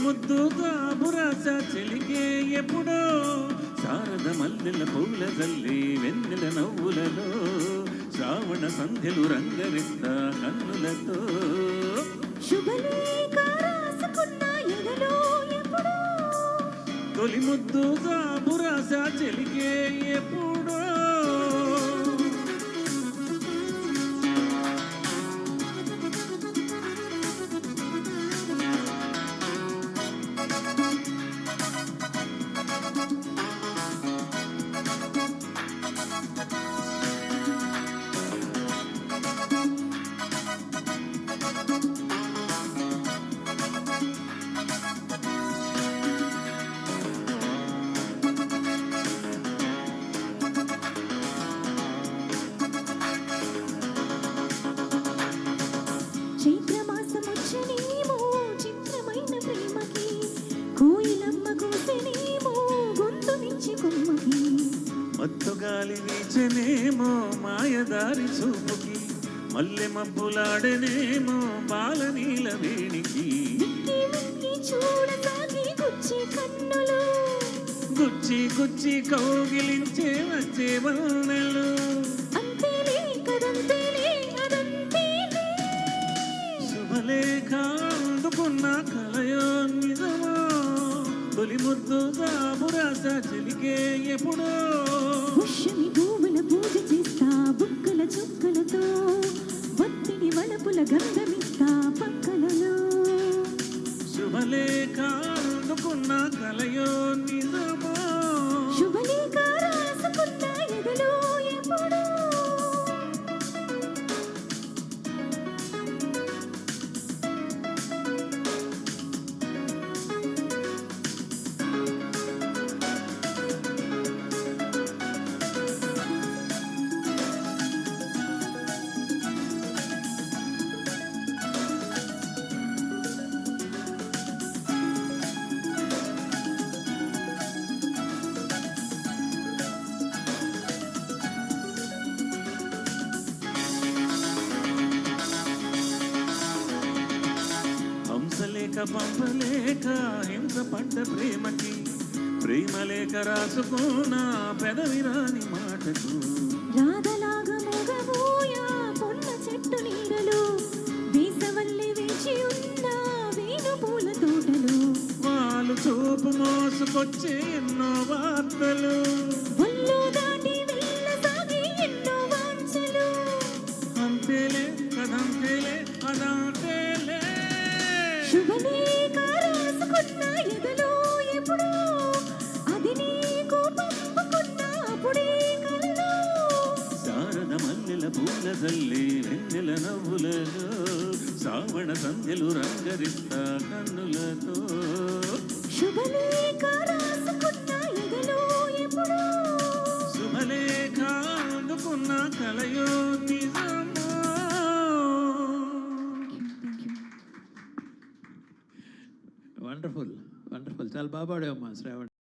ముద్దు దాబురాస చెలికే ఎప్పుడో శారద మల్లెల పూల జల్లి వెన్నెల నవ్వులలో శ్రావణ సంధ్యలు రంగరిస్తా కన్నులతో తొలి ముద్దు దాబురాస చెలికే ఎప్పుడో మత్తుగాలి వీచనేమో మాయదారి చూపుకి మల్లె మబ్బులాడనేమో బాలనీల వేణికి గుచ్చి గుచ్చి కౌగిలించే వచ్చే వన్నెలు శుభలేఖ అందుకున్న కలయో నిజమో తొలి ముద్దు దాబురాస చెలికే ఎప్పుడో పుష్యమి భూముల పూజ చేస్తా బుక్కల చుక్కలతో ఒత్తిడి వలపుల గంధమిస్తా పక్కలలో శుభలేఖ అందుకున్న కలయో నిజమో శుభలేఖ రాసుకున్న ఎదలో ఎప్పుడో హంసలేక పంపలేక హింస పడ్డ ప్రేమకి ప్రేమలేక రాసుకోనా పెదవి రాని మాటకు రాధలాగా మొగబోయా పొన్న చెట్టు నీడలో వీసవల్లి వేచి ఉన్న వేణు పూల తోటలో వాళ్ళు చూపు మోసుకొచ్చే ఎన్నో వార్తలు ఒళ్ళు దాటి వెళ్ళసాగి ఎన్నో వాంఛలు అంతేలే కదంతేలే అదంతేలే శుభలేఖ రాసుకున్న ఎదలో ఎప్పుడో అది నీకు పంపుకున్న అప్పుడే కలలో శారద మల్లెల పూల జల్లి వెన్నెల నవ్వులలో శ్రావణ సంధ్యలు రంగరిస్తా కన్నులతో శుభలేఖ రాసుకున్న ఎదలో ఎప్పుడో శుభలేఖ అందుకున్న కలయో నిజమో. వండర్ఫుల్ వండర్ఫుల్ చాలా బాగా పాడావమ్మా శ్రావణ్.